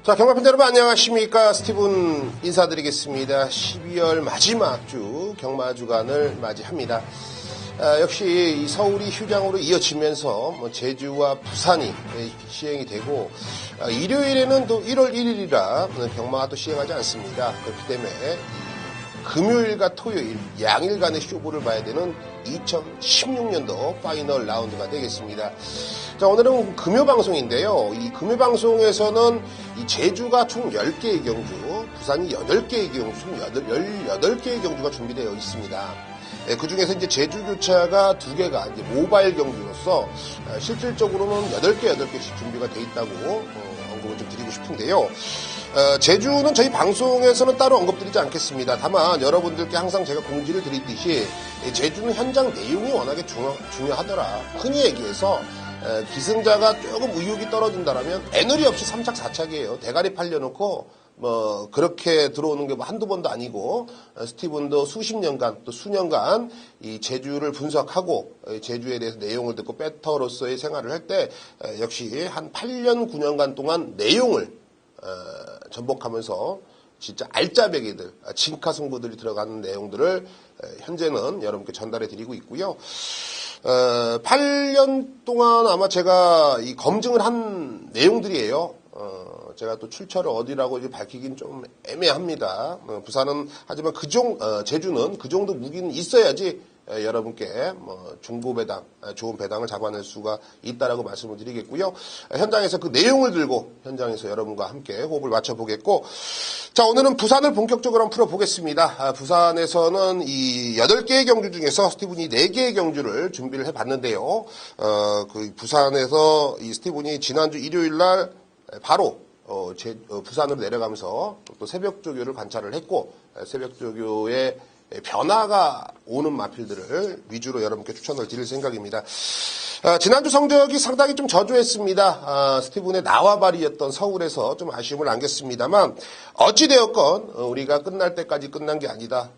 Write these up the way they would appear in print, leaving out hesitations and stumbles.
자, 경마팬 여러분 안녕하십니까. 스티븐 인사드리겠습니다. 12월 마지막 주 경마주간을 맞이합니다. 역시 이 서울이 휴장으로 이어지면서 제주와 부산이 시행이 되고, 일요일에는 또 1월 1일이라 경마가 또 시행하지 않습니다. 그렇기 때문에 금요일과 토요일 양일간의 쇼부를 봐야 되는 2016년도 파이널 라운드가 되겠습니다. 자, 오늘은 금요방송인데요. 이 금요방송에서는 이 제주가 총 10개의 경주, 부산이 8개의 경주, 총 18개의 경주가 준비되어 있습니다. 그 중에서 이제 제주 교차가 2개가 이제 모바일 경주로서 실질적으로는 8개씩 준비가 돼 있다고 언급을 좀 드리고 싶은데요. 제주는 저희 방송에서는 따로 언급드리지 않겠습니다. 다만 여러분들께 항상 제가 공지를 드리듯이 제주는 현장 내용이 워낙에 중요하더라. 흔히 얘기해서 기승자가 조금 의욕이 떨어진다라면 애누리 없이 3착 4착이에요. 대가리 팔려놓고 그렇게 들어오는 게 한두 번도 아니고, 스티븐도 수십 년간, 또 수년간 이 제주를 분석하고, 제주에 대해서 내용을 듣고 배터로서의 생활을 할 때, 역시 한 8년, 9년간 동안 내용을, 전복하면서 진짜 알짜배기들, 진카승부들이 들어가는 내용들을 현재는 여러분께 전달해 드리고 있고요. 8년 동안 아마 제가 이 검증을 한 내용들이에요. 제가 또 출처를 어디라고 이제 밝히긴 좀 애매합니다. 부산은 하지만 제주는 그 정도 무기는 있어야지 여러분께 중고 배당, 좋은 배당을 잡아낼 수가 있다라고 말씀을 드리겠고요. 현장에서 그 내용을 들고 현장에서 여러분과 함께 호흡을 맞춰보겠고, 자, 오늘은 부산을 본격적으로 한번 풀어보겠습니다. 부산에서는 이 8개의 경주 중에서 스티븐이 4개의 경주를 준비를 해봤는데요. 그 부산에서 이 스티븐이 지난주 일요일 날 바로 부산으로 내려가면서 또 새벽 조교를 관찰을 했고, 새벽 조교의 변화가 오는 마필들을 위주로 여러분께 추천을 드릴 생각입니다. 지난주 성적이 상당히 좀 저조했습니다. 스티븐의 나와바리였던 서울에서 좀 아쉬움을 안겼습니다만, 어찌되었건 우리가 끝날 때까지 끝난 게 아니다.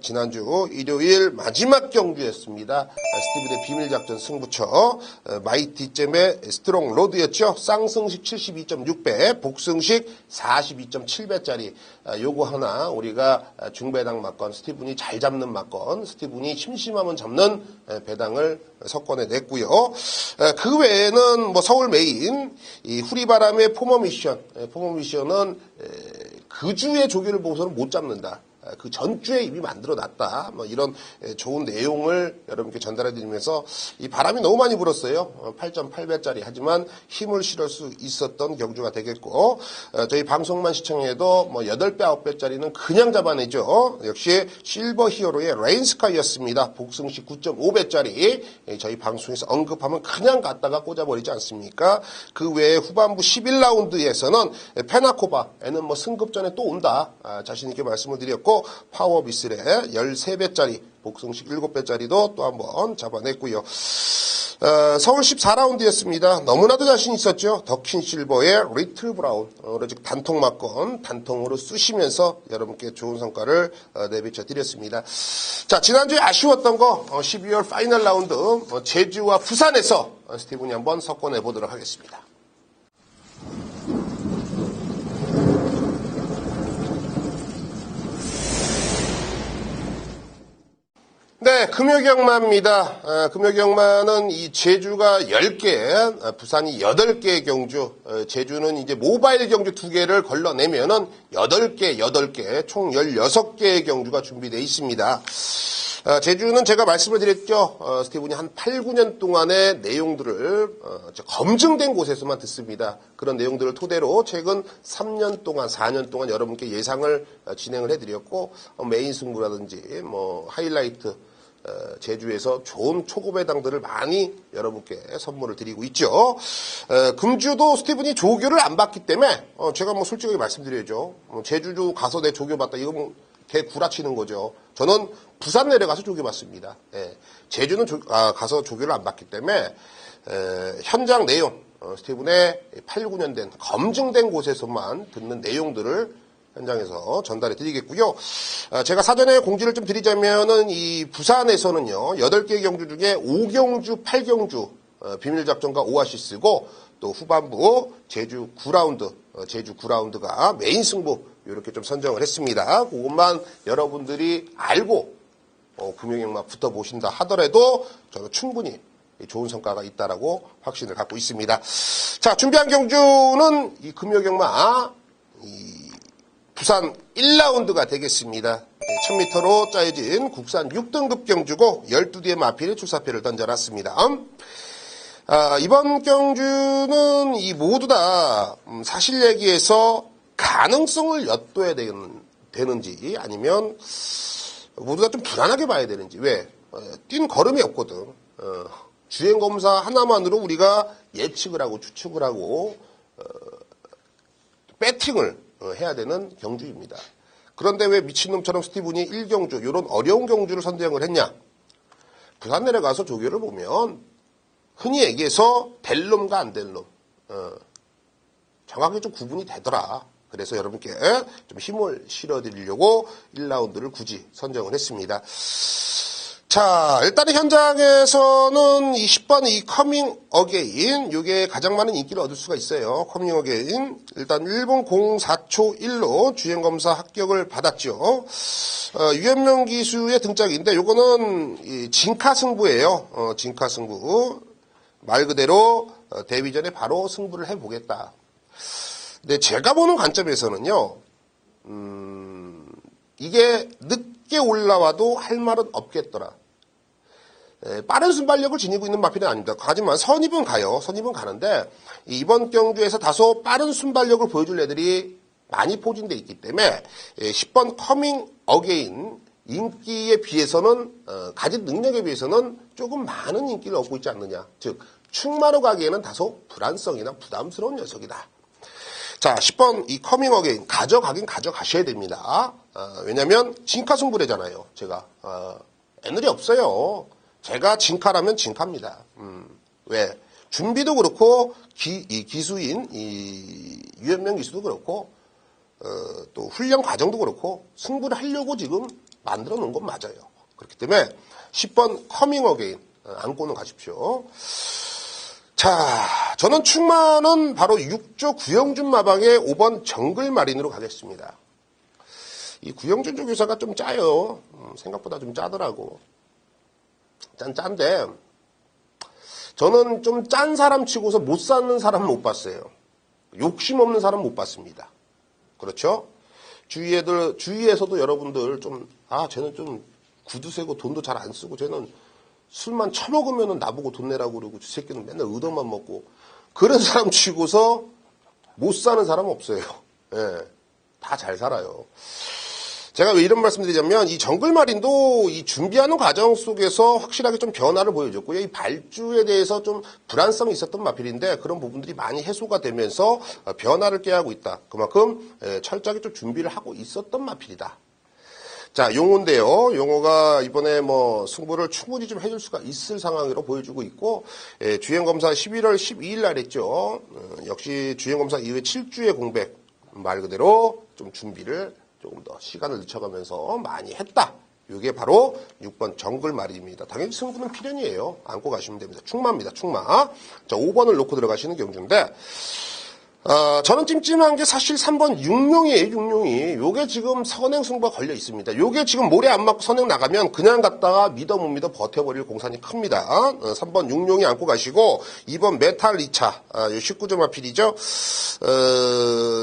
지난주 일요일 마지막 경주였습니다. 스티븐의 비밀작전 승부처 마이티잼의 스트롱 로드였죠. 쌍승식 72.6배, 복승식 42.7배짜리 요거 하나 우리가 중배당 맞건, 스티븐이 잘 잡는 맞건, 스티븐이 심심하면 잡는 배당을 석권에 냈고요. 그 외에는 서울 메인 이 후리바람의 포머미션은 그 주의 조교를 보고서는 못 잡는다. 그 전주에 이미 만들어놨다. 이런 좋은 내용을 여러분께 전달해드리면서 이 바람이 너무 많이 불었어요. 8.8배짜리. 하지만 힘을 실을 수 있었던 경주가 되겠고, 저희 방송만 시청해도 8배, 9배짜리는 그냥 잡아내죠. 역시 실버 히어로의 레인스카이였습니다. 복승식 9.5배짜리. 저희 방송에서 언급하면 그냥 갖다가 꽂아버리지 않습니까? 그 외에 후반부 11라운드에서는 페나코바. 애는 승급전에 또 온다. 자신있게 말씀을 드렸고, 파워비슬의 13배짜리, 복승식 7배짜리도 또 한번 잡아냈고요. 서울 14라운드였습니다. 너무나도 자신 있었죠. 더킨 실버의 리틀 브라운. 오로지 단통 맞건 단통으로 쑤시면서 여러분께 좋은 성과를 내비쳐 드렸습니다. 자, 지난주에 아쉬웠던 거 12월 파이널 라운드 제주와 부산에서 스티븐이 한번 석권해 보도록 하겠습니다. 네, 금요경마입니다. 금요경마는 이 제주가 10개, 부산이 8개의 경주, 제주는 이제 모바일 경주 2개를 걸러내면은 8개, 총 16개의 경주가 준비되어 있습니다. 제주는 제가 말씀을 드렸죠. 스티븐이 한 8, 9년 동안의 내용들을 검증된 곳에서만 듣습니다. 그런 내용들을 토대로 최근 3년 동안, 4년 동안 여러분께 예상을 진행을 해드렸고, 메인 승부라든지 하이라이트, 제주에서 좋은 초고배당들을 많이 여러분께 선물을 드리고 있죠. 금주도 스티븐이 조교를 안 받기 때문에 제가 솔직하게 말씀드려야죠. 제주도 가서 내 조교 받다 이거 개 구라치는 거죠. 저는 부산 내려가서 조교 받습니다. 제주는 가서 조교를 안 받기 때문에 현장 내용, 스티븐의 8, 9년 된 검증된 곳에서만 듣는 내용들을 현장에서 전달해 드리겠고요. 제가 사전에 공지를 좀 드리자면은 이 부산에서는요, 8개 경주 중에 5경주, 8경주, 비밀작전과 오아시스고, 또 후반부 제주 9라운드, 제주 9라운드가 메인 승부 이렇게 좀 선정을 했습니다. 그것만 여러분들이 알고 금요경마 붙어보신다 하더라도 저는 충분히 좋은 성과가 있다라고 확신을 갖고 있습니다. 자, 준비한 경주는 이 금요경마 부산 1라운드가 되겠습니다. 1000m로 짜여진 국산 6등급 경주고 12뒤의 마필이 출사표를 던져놨습니다. 이번 경주는 이 모두 다 사실 얘기에서 가능성을 엿둬야 되는지 아니면 모두 다 좀 불안하게 봐야 되는지. 왜? 뛴 걸음이 없거든. 주행검사 하나만으로 우리가 예측을 하고 추측을 하고 배팅을 해야 되는 경주입니다. 그런데 왜 미친놈처럼 스티븐이 1경주 이런 어려운 경주를 선정을 했냐. 부산 내려가서 조교를 보면 흔히 얘기해서 될 놈과 안 될 놈 정확히 좀 구분이 되더라. 그래서 여러분께 좀 힘을 실어드리려고 1라운드를 굳이 선정을 했습니다. 자, 일단은 현장에서는 이 10번 이 커밍 어게인, 요게 가장 많은 인기를 얻을 수가 있어요. 커밍 어게인. 일단 1분 04초 1로 주행검사 합격을 받았죠. 유현명 기수의 등짝인데, 요거는 이 진카 승부예요. 진카 승부. 말 그대로 데뷔전에 바로 승부를 해보겠다. 근데 제가 보는 관점에서는요, 이게 늦게 올라와도 할 말은 없겠더라. 빠른 순발력을 지니고 있는 마필은 아닙니다. 하지만 선입은 가요. 선입은 가는데 이번 경주에서 다소 빠른 순발력을 보여줄 애들이 많이 포진돼 있기 때문에 10번 커밍 어게인 인기에 비해서는 가진 능력에 비해서는 조금 많은 인기를 얻고 있지 않느냐. 즉 충마로 가기에는 다소 불안성이나 부담스러운 녀석이다. 자, 10번 이 커밍 어게인 가져가긴 가져가셔야 됩니다. 왜냐면 진카 승부래잖아요. 제가 애늘이 없어요. 제가 진카라면 진카입니다. 왜? 준비도 그렇고 기수인 이 유현명 기수도 그렇고 또 훈련 과정도 그렇고 승부를 하려고 지금 만들어 놓은 건 맞아요. 그렇기 때문에 10번 커밍 어게인 안고는 가십시오. 자, 저는 충만은 바로 6조 구영준 마방의 5번 정글 마린으로 가겠습니다. 이 구영준 조교사가 좀 짜요. 생각보다 좀 짜더라고. 짠데 저는 좀 짠 사람 치고서 못 사는 사람은 못 봤어요. 욕심 없는 사람은 못 봤습니다. 그렇죠? 주위에서도 여러분들 좀 쟤는 좀 구두쇠고 돈도 잘 안 쓰고 쟤는 술만 처먹으면 나보고 돈 내라고 그러고 저 새끼는 맨날 의도만 먹고 그런 사람 치고서 못 사는 사람은 없어요. 예, 다 잘 살아요. 제가 왜 이런 말씀 드리자면 이 정글마린도 이 준비하는 과정 속에서 확실하게 좀 변화를 보여줬고요. 이 발주에 대해서 좀 불안성이 있었던 마필인데 그런 부분들이 많이 해소가 되면서 변화를 꾀하고 있다. 그만큼 철저하게 좀 준비를 하고 있었던 마필이다. 자, 용호인데요. 용호가 이번에 뭐 승부를 충분히 좀 해줄 수가 있을 상황으로 보여주고 있고, 주행검사 11월 12일 날 했죠. 역시 주행검사 이후에 7주의 공백, 말 그대로 좀 준비를 조금 더 시간을 늦춰가면서 많이 했다. 이게 바로 6번 정글 마린입니다. 당연히 승부는 필연이에요. 안고 가시면 됩니다. 충마입니다. 충마. 자, 5번을 놓고 들어가시는 경주인데, 저는 찜찜한 게 사실 3번 육룡이에요, 육룡이. 요게 지금 선행 승부가 걸려 있습니다. 요게 지금 모래 안 맞고 선행 나가면 그냥 갔다가 믿어 못 믿어 버텨버릴 공산이 큽니다. 3번 육룡이 안고 가시고, 2번 메탈 2차, 요 19점 마필이죠.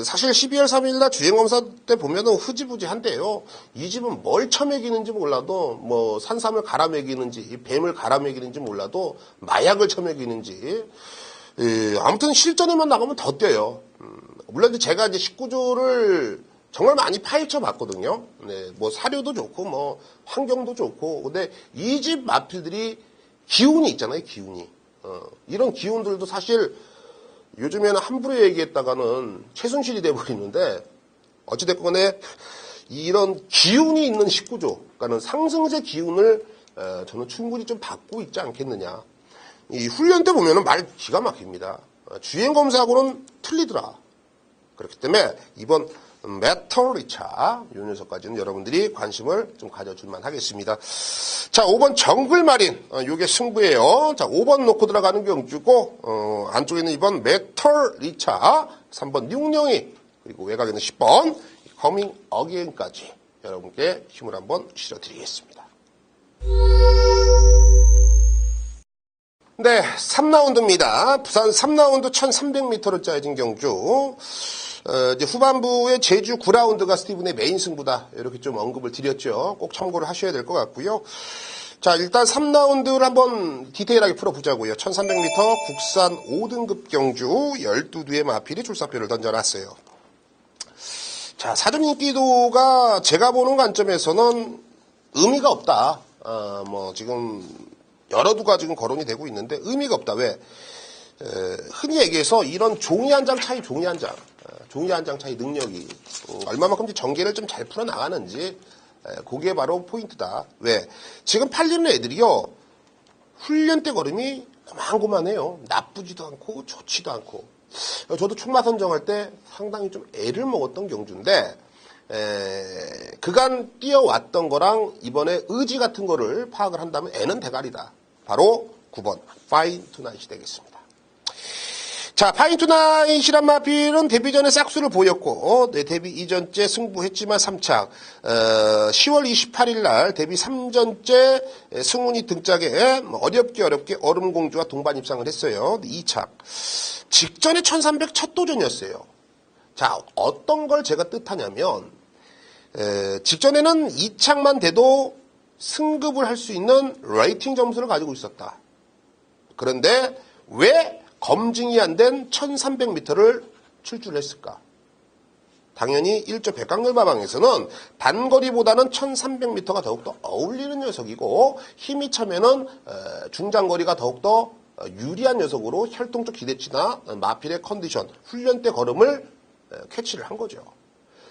사실 12월 3일 날 주행검사 때 보면은 흐지부지한데요. 이 집은 뭘 쳐먹이는지 몰라도, 뭐, 산삼을 갈아먹이는지, 뱀을 갈아먹이는지 몰라도, 마약을 쳐먹이는지, 아무튼 실전에만 나가면 더 뛰어요. 물론 제가 이제 19조를 정말 많이 파헤쳐 봤거든요. 네, 뭐 사료도 좋고, 뭐 환경도 좋고, 근데 이 집 마필들이 기운이 있잖아요, 기운이. 이런 기운들도 사실 요즘에는 함부로 얘기했다가는 최순실이 돼버리는데, 어찌됐건 간에 이런 기운이 있는 19조, 그러니까는 상승세 기운을 저는 충분히 좀 받고 있지 않겠느냐. 이 훈련 때 보면은 말 기가 막힙니다. 주행검사하고는 틀리더라. 그렇기 때문에 이번 메털 리차 이 녀석까지는 여러분들이 관심을 좀 가져줄만 하겠습니다. 자, 5번 정글마린 요게 승부예요. 자, 5번 놓고 들어가는 경주고 안쪽에 있는 2번 메털 리차, 3번 육룡이, 그리고 외곽에 있는 10번 커밍 어게인까지 여러분께 힘을 한번 실어드리겠습니다. 네, 3라운드입니다. 부산 3라운드 1300m로 짜여진 경주. 이제 후반부에 제주 9라운드가 스티븐의 메인 승부다. 이렇게 좀 언급을 드렸죠. 꼭 참고를 하셔야 될 것 같고요. 자, 일단 3라운드를 한번 디테일하게 풀어보자고요. 1300m 국산 5등급 경주 12두의 마필이 출사표를 던져놨어요. 자, 사전 인기도가 제가 보는 관점에서는 의미가 없다. 지금 여러 두가 지금 거론이 되고 있는데 의미가 없다. 왜? 흔히 얘기해서 이런 종이 한 장 차이, 종이 한 장 차이 능력이 얼마만큼 전개를 좀 잘 풀어나가는지 그게 바로 포인트다. 왜? 지금 팔리는 애들이요. 훈련 때 걸음이 고만고만해요. 나쁘지도 않고 좋지도 않고. 저도 출마 선정할 때 상당히 좀 애를 먹었던 경주인데 그간 뛰어왔던 거랑 이번에 의지 같은 거를 파악을 한다면 애는 대가리다. 바로 9번 파인 투나잇이 되겠습니다. 자, 파인 투나잇이란 마필은 데뷔 전에 싹수를 보였고 데뷔 이전째 승부했지만 3착 10월 28일 날 데뷔 3전째 승훈이 등짝에 어렵게 얼음공주와 동반 입상을 했어요. 2착 직전에 1300 첫 도전이었어요. 자, 어떤 걸 제가 뜻하냐면 직전에는 2착만 돼도 승급을 할 수 있는 레이팅 점수를 가지고 있었다. 그런데 왜 검증이 안 된 1300m를 출주를 했을까? 당연히 1조 백강렬마방에서는 단거리보다는 1300m가 더욱더 어울리는 녀석이고 힘이 차면은 중장거리가 더욱더 유리한 녀석으로 혈통적 기대치나 마필의 컨디션, 훈련 때 걸음을 캐치를 한 거죠.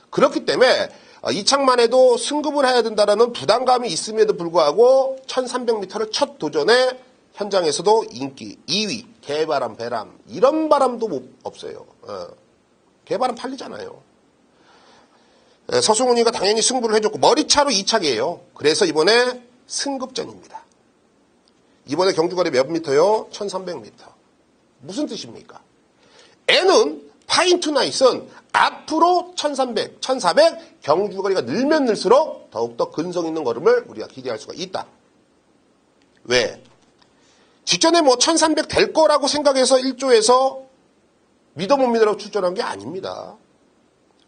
그렇기 때문에 이착만 해도 승급을 해야 된다는 부담감이 있음에도 불구하고 1300m를 첫 도전에 현장에서도 인기 2위, 개바람, 배람 이런 바람도 없어요. 개바람 팔리잖아요. 서승훈이가 당연히 승부를 해줬고 머리차로 2착이에요. 그래서 이번에 승급전입니다. 이번에 경주거리 몇 미터요? 1300m. 무슨 뜻입니까? 애는 파인 투나잇은 앞으로 1300, 1400 경주거리가 늘면 늘수록 더욱더 근성 있는 걸음을 우리가 기대할 수가 있다. 왜? 직전에 1300 될 거라고 생각해서 1조에서 믿어 못 믿으라고 출전한 게 아닙니다.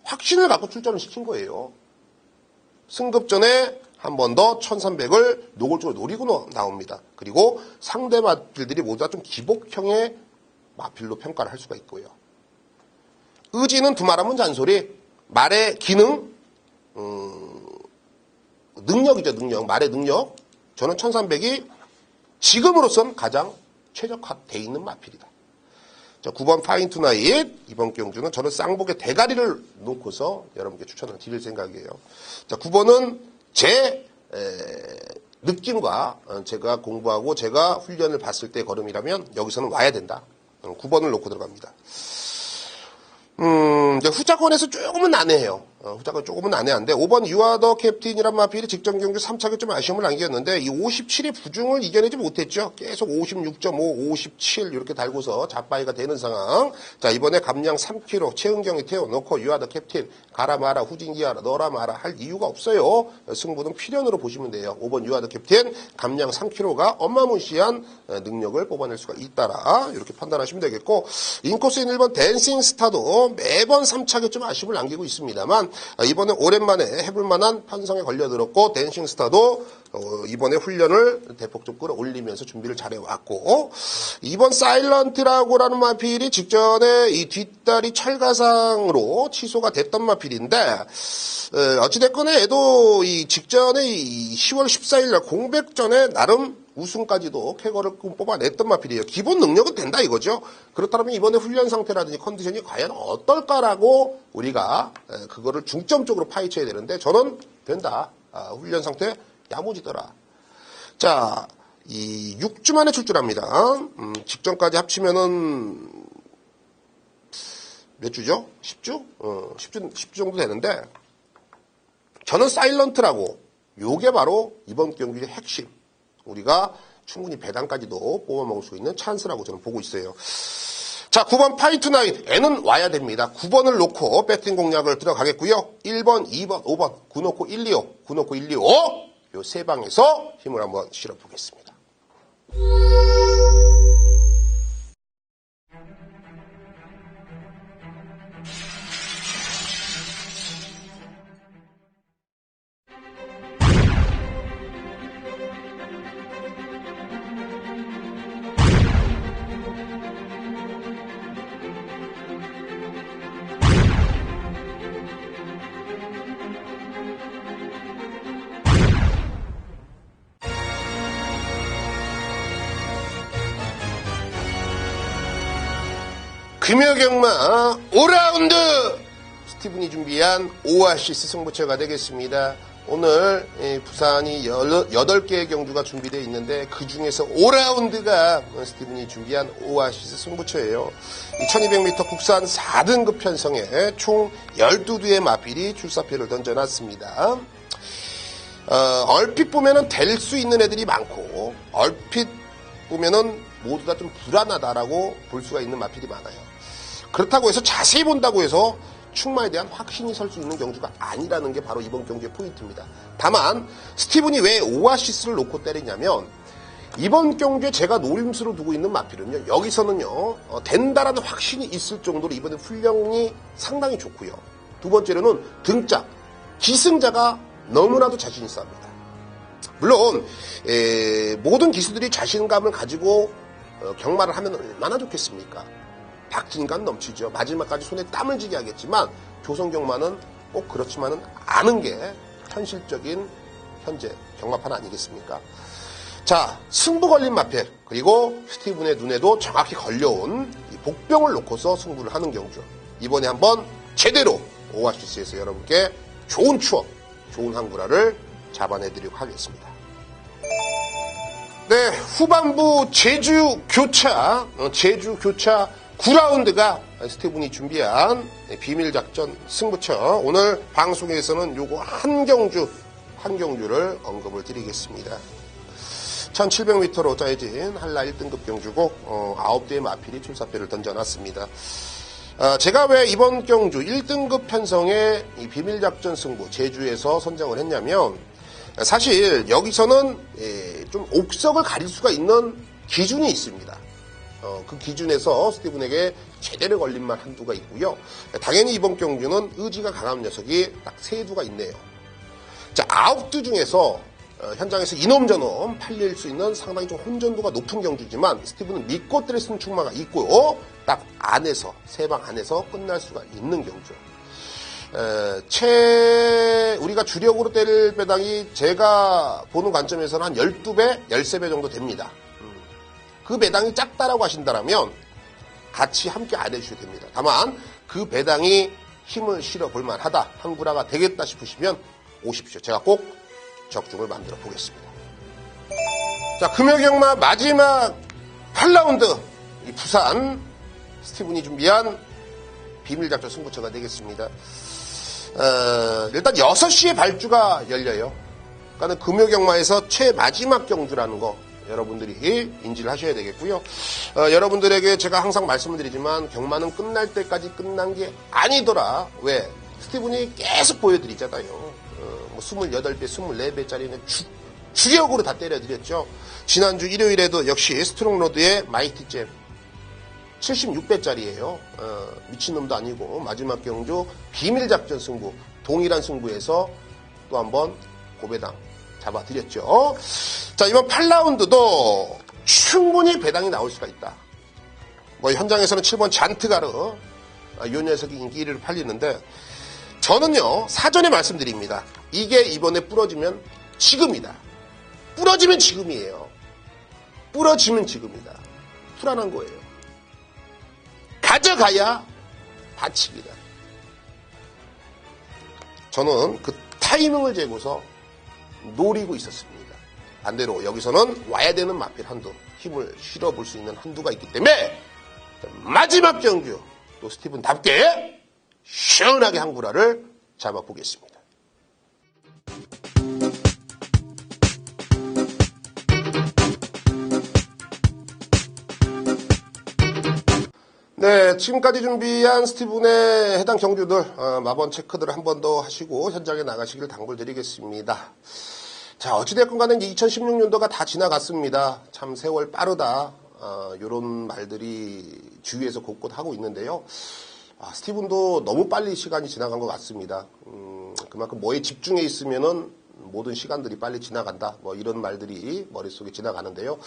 확신을 갖고 출전을 시킨 거예요. 승급전에 한 번 더 1300을 노골적으로 노리고 나옵니다. 그리고 상대 마필들이 모두 다 좀 기복형의 마필로 평가를 할 수가 있고요. 의지는 두말하면 잔소리, 말의 기능, 능력이죠, 능력. 말의 능력. 저는 1300이 지금으로선 가장 최적화되어 있는 마필이다. 자, 9번 파인 투나잇. 이번 경주는 저는 쌍복의 대가리를 놓고서 여러분께 추천을 드릴 생각이에요. 자, 9번은 제 느낌과 제가 공부하고 제가 훈련을 봤을 때 걸음이라면 여기서는 와야 된다. 9번을 놓고 들어갑니다. 이제 후자권에서 조금은 난해해요. 후자권 조금은 난해한데 5번 유아더 캡틴이란 마필이 직전 경주 3착에 좀 아쉬움을 남겼는데 이 57의 부중을 이겨내지 못했죠. 계속 56.5, 57 이렇게 달고서 잡바이가 되는 상황. 자, 이번에 감량 3kg 최은경이 태워놓고 유아더 캡틴 가라 마라 후진기하라 너라 마라 할 이유가 없어요. 승부는 필연으로 보시면 돼요. 5번 유아더 캡틴 감량 3kg가 어마무시한 능력을 뽑아낼 수가 있다라 이렇게 판단하시면 되겠고 인코스인 1번 댄싱 스타도 매번 3착에 좀 아쉬움을 남기고 있습니다만 이번에 오랜만에 해볼 만한 편성에 걸려들었고 댄싱 스타도 이번에 훈련을 대폭적으로 끌어올리면서 준비를 잘해왔고 이번 사일런트라고라는 마필이 직전에 이 뒷다리 철가상으로 취소가 됐던 마필인데 어찌됐건 얘도 이 직전에 이 10월 14일 날 공백전에 나름 우승까지도 쾌거를 뽑아냈던 마필이에요. 기본 능력은 된다 이거죠. 그렇다면 이번에 훈련 상태라든지 컨디션이 과연 어떨까라고 우리가 그거를 중점적으로 파헤쳐야 되는데 저는 된다. 훈련 상태 야무지더라. 자, 이 6주 만에 출주합니다. 직전까지 합치면은 몇 주죠? 10주? 10주 정도 되는데, 저는 사일런트라고, 요게 바로 이번 경기의 핵심. 우리가 충분히 배당까지도 뽑아먹을 수 있는 찬스라고 저는 보고 있어요. 자, 9번 파이투나잇. N은 와야 됩니다. 9번을 놓고 배팅 공략을 들어가겠고요. 1번, 2번, 5번. 9 놓고 1, 2, 5. 9 놓고 1, 2, 5. 요 세 방에서 힘을 한번 실어보겠습니다. 금요경마 5라운드 스티븐이 준비한 오아시스 승부처가 되겠습니다. 오늘 부산이 8개의 경주가 준비되어 있는데 그 중에서 5라운드가 스티븐이 준비한 오아시스 승부처예요. 2200m 국산 4등급 편성에 총 12두의 마필이 출사표를 던져놨습니다. 얼핏 보면은 될 수 있는 애들이 많고 얼핏 보면은 모두 다 좀 불안하다라고 볼 수가 있는 마필이 많아요. 그렇다고 해서 자세히 본다고 해서 충마에 대한 확신이 설 수 있는 경주가 아니라는 게 바로 이번 경주의 포인트입니다. 다만 스티븐이 왜 오아시스를 놓고 때리냐면 이번 경주에 제가 노림수로 두고 있는 마필은요. 여기서는요. 된다라는 확신이 있을 정도로 이번에 훈련이 상당히 좋고요. 두 번째로는 등짝, 기승자가 너무나도 자신 있어 합니다. 물론 모든 기수들이 자신감을 가지고 경마를 하면 얼마나 좋겠습니까? 박진감 넘치죠. 마지막까지 손에 땀을 쥐게 하겠지만 조선경마는 꼭 그렇지만은 않은 게 현실적인 현재 경마판 아니겠습니까? 자, 승부 걸린 마필 그리고 스티븐의 눈에도 정확히 걸려온 이 복병을 놓고서 승부를 하는 경주. 이번에 한번 제대로 오아시스에서 여러분께 좋은 추억, 좋은 한구라를 잡아내드리도록 하겠습니다. 네, 후반부 제주 교차 9라운드가 스티븐이 준비한 비밀작전 승부처. 오늘 방송에서는 요거 한 경주를 언급을 드리겠습니다. 1700m로 짜여진 한라 1등급 경주고 9대의 마필이 출사표를 던져놨습니다. 제가 왜 이번 경주 1등급 편성의 이 비밀작전 승부 제주에서 선정을 했냐면 사실 여기서는 좀 옥석을 가릴 수가 있는 기준이 있습니다. 그 기준에서 스티븐에게 제대로 걸린만 한두가 있고요. 당연히 이번 경주는 의지가 강한 녀석이 딱 3두가 있네요. 자, 9두 중에서 현장에서 이놈저놈 팔릴 수 있는 상당히 좀 혼전도가 높은 경주지만 스티븐은 믿고 때릴 수 있는 충마가 있고 딱 안에서 3방 안에서 끝날 수가 있는 경주. 우리가 주력으로 때릴 배당이 제가 보는 관점에서는 한 12배, 13배 정도 됩니다. 그 배당이 작다라고 하신다면 같이 함께 안 해주셔도 됩니다. 다만 그 배당이 힘을 실어 볼만 하다, 한구라가 되겠다 싶으시면 오십시오. 제가 꼭 적중을 만들어 보겠습니다. 자, 금요경마 마지막 8라운드 이 부산 스티븐이 준비한 비밀작전 승부처가 되겠습니다. 일단 6시에 발주가 열려요. 그러니까 금요경마에서 최마지막 경주라는 거 여러분들이 인지를 하셔야 되겠고요. 여러분들에게 제가 항상 말씀을 드리지만 경마는 끝날 때까지 끝난 게 아니더라. 왜? 스티븐이 계속 보여드리잖아요. 28배, 24배짜리는 주력으로 다 때려드렸죠. 지난주 일요일에도 역시 스트롱로드의 마이티잼 76배짜리예요. 미친놈도 아니고 마지막 경주 비밀작전 승부 동일한 승부에서 또 한번 고배당 잡아드렸죠. 자, 이번 8라운드도 충분히 배당이 나올 수가 있다. 현장에서는 7번 잔트가르 이 녀석이 인기 1위로 팔리는데 저는요 사전에 말씀드립니다. 이게 이번에 부러지면 지금이다. 부러지면 지금이에요. 부러지면 지금이다. 불안한 거예요. 가져가야 다칩니다. 저는 그 타이밍을 재고서 노리고 있었습니다. 반대로 여기서는 와야 되는 마필 한두, 힘을 실어볼 수 있는 한두가 있기 때문에 마지막 경주 또 스티븐답게 시원하게 한 구라를 잡아보겠습니다. 네, 지금까지 준비한 스티븐의 해당 경주들 마번 체크들을 한 번 더 하시고 현장에 나가시길 당부드리겠습니다. 자, 어찌됐건 간에 2016년도가 다 지나갔습니다. 참 세월 빠르다. 요런 말들이 주위에서 곳곳 하고 있는데요. 스티븐도 너무 빨리 시간이 지나간 것 같습니다. 그만큼 뭐에 집중해 있으면은 모든 시간들이 빨리 지나간다. 뭐 이런 말들이 머릿속에 지나가는데요.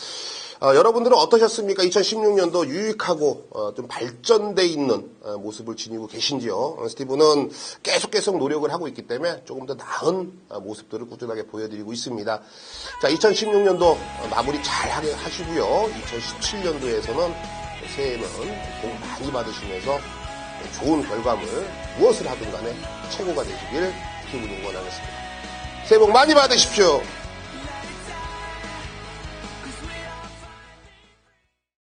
여러분들은 어떠셨습니까? 2016년도 유익하고 좀 발전돼 있는 모습을 지니고 계신지요? 스티븐은 계속 노력을 하고 있기 때문에 조금 더 나은 모습들을 꾸준하게 보여드리고 있습니다. 자, 2016년도 마무리 잘 하시고요. 2017년도에서는 새해에는 복 많이 받으시면서 좋은 결과물 무엇을 하든 간에 최고가 되시길 스티븐 응원하겠습니다. 새해 복 많이 받으십시오.